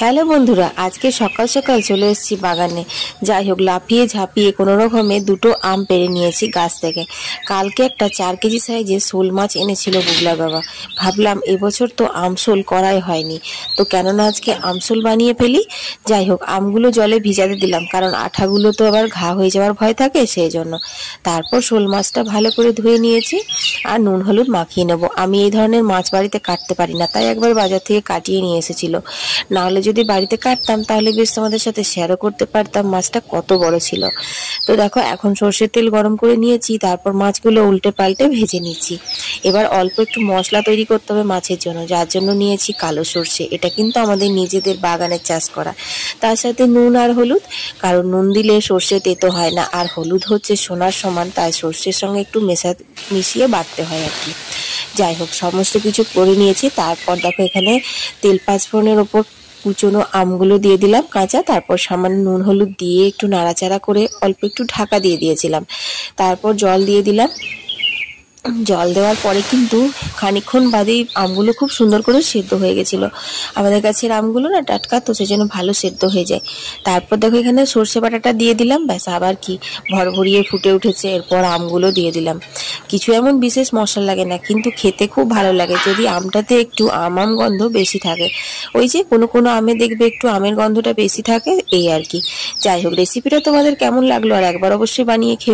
Hello বন্ধুরা, আজকে সকাল সকাল চলে এসেছি বাগানে। যাই হোক, লাফিয়ে ঝাঁপিয়ে কোনো রকমে দুটো আম পেড়ে নিয়েছি গাছ থেকে। কালকে একটা 4 কেজি সাইজের শোল মাছ এনেছিল বুগলা বাবা। ভাবলাম এবছর তো আমশোল করাই হয়নি, তো কেননা আজকে আমশোল বানিয়ে ফেলি। যাই হোক, আমগুলো জলে ভিজাতে দিলাম, কারণ আঠাগুলো তো আবার ঘা হয়ে যাওয়ার ভয় থাকে, সেই জন্য। তারপর শোল মাছটা ভালো করে ধুয়ে নিয়েছি আর নুন হলুদ মাখিয়ে নেবো। আমি এই ধরনের মাছ বাড়িতে কাটতে পারি না, তাই একবার বাজার থেকে কাটিয়ে নিয়ে এসেছিল। নাহলে যদি বাড়িতে কাটতাম তাহলে বেশ তোমাদের সাথে শেয়ারও করতে পারতাম মাছটা কত বড় ছিল। তো দেখো, এখন সর্ষের তেল গরম করে নিয়েছি, তারপর মাছগুলো উল্টে পাল্টে ভেজে নিচ্ছি। এবার অল্প একটু মশলা তৈরি করতে হবে মাছের জন্য, যার জন্য নিয়েছি কালো সর্ষে। এটা কিন্তু আমাদের নিজেদের বাগানের চাষ করা। তার সাথে নুন আর হলুদ, কারণ নুন দিলে সর্ষে তেতো হয় না, আর হলুদ হচ্ছে সোনার সমান, তাই সর্ষের সঙ্গে একটু মিশিয়ে বাটতে হয় আর কি। যাই হোক, সমস্ত কিছু করে নিয়েছি। তারপর দেখো, এখানে তেল পাঁচফোড়নের ওপর কুচনো আমগুলো দিয়ে দিলাম কাঁচা, তারপর সামান্য নুন হলুদ দিয়ে একটু নাড়াচাড়া করে অল্প একটু ঢাকা দিয়ে দিয়েছিলাম। তারপর জল দিয়ে দিলাম। জল দেওয়ার পরে কিন্তু খানিকক্ষণ বাদেই আমগুলো খুব সুন্দর করে সেদ্ধ হয়ে গেছিলো। আমাদের গাছের আমগুলো না টাটকা, তো সেই জন্য ভালো সেদ্ধ হয়ে যায়। তারপর দেখো, এখানে সর্ষে বাটাটা দিয়ে দিলাম, ব্যাস আবার কি ভরভরিয়ে ফুটে উঠেছে। এরপর আমগুলো দিয়ে দিলাম। কিছু এমন বিশেষ মশলা লাগে না, কিন্তু খেতে খুব ভালো লাগে যদি আমটাতে একটু আম গন্ধ বেশি থাকে। ওই যে কোনো কোনো আমে দেখবে একটু আমের গন্ধটা বেশি থাকে, এই আর কি। যাই হোক, রেসিপিটা তোমাদের কেমন লাগলো আর একবার অবশ্যই বানিয়ে খেয়ে